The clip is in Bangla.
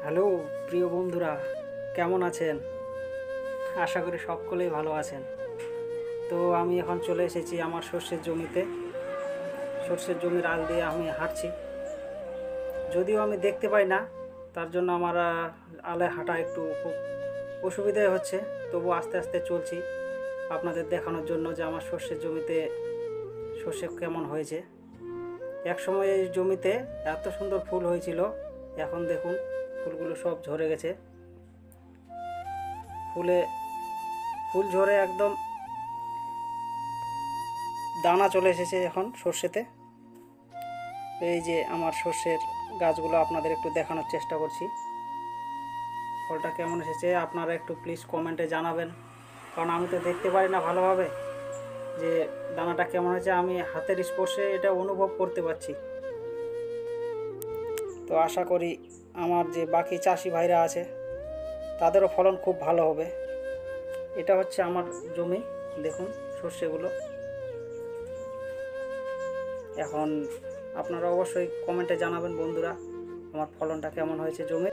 হ্যালো প্রিয় বন্ধুরা, কেমন আছেন? আশা করি সকলেই ভালো আছেন। তো আমি এখন চলে এসেছি আমার সর্ষের জমিতে। সর্ষের জমির আল দিয়ে আমি হাঁটছি। যদিও আমি দেখতে পাই না, তার জন্য আমার আলে হাঁটা একটু খুব অসুবিধাই হচ্ছে। তবু আস্তে আস্তে চলছি আপনাদের দেখানোর জন্য যে আমার সর্ষের জমিতে সর্ষে কেমন হয়েছে। একসময় এই জমিতে এত সুন্দর ফুল হয়েছিল, এখন দেখুন ফুলগুলো সব ঝরে গেছে। ফুল ঝরে একদম দানা চলে এসেছে এখন সর্ষেতে। এই যে আমার সর্ষের গাছগুলো আপনাদের একটু দেখানোর চেষ্টা করছি। ফলটা কেমন এসেছে আপনারা একটু প্লিজ কমেন্টে জানাবেন, কারণ আমি তো দেখতে পারি না ভালোভাবে যে দানাটা কেমন হয়েছে। আমি হাতের স্পর্শে এটা অনুভব করতে পারছি। তো আশা করি আমার যে বাকি চাষি ভাইরা আছে তাদেরও ফলন খুব ভালো হবে। এটা হচ্ছে আমার জমি, দেখুন সর্ষেগুলো। এখন আপনারা অবশ্যই কমেন্টে জানাবেন বন্ধুরা, আমার ফলনটা কেমন হয়েছে জমির।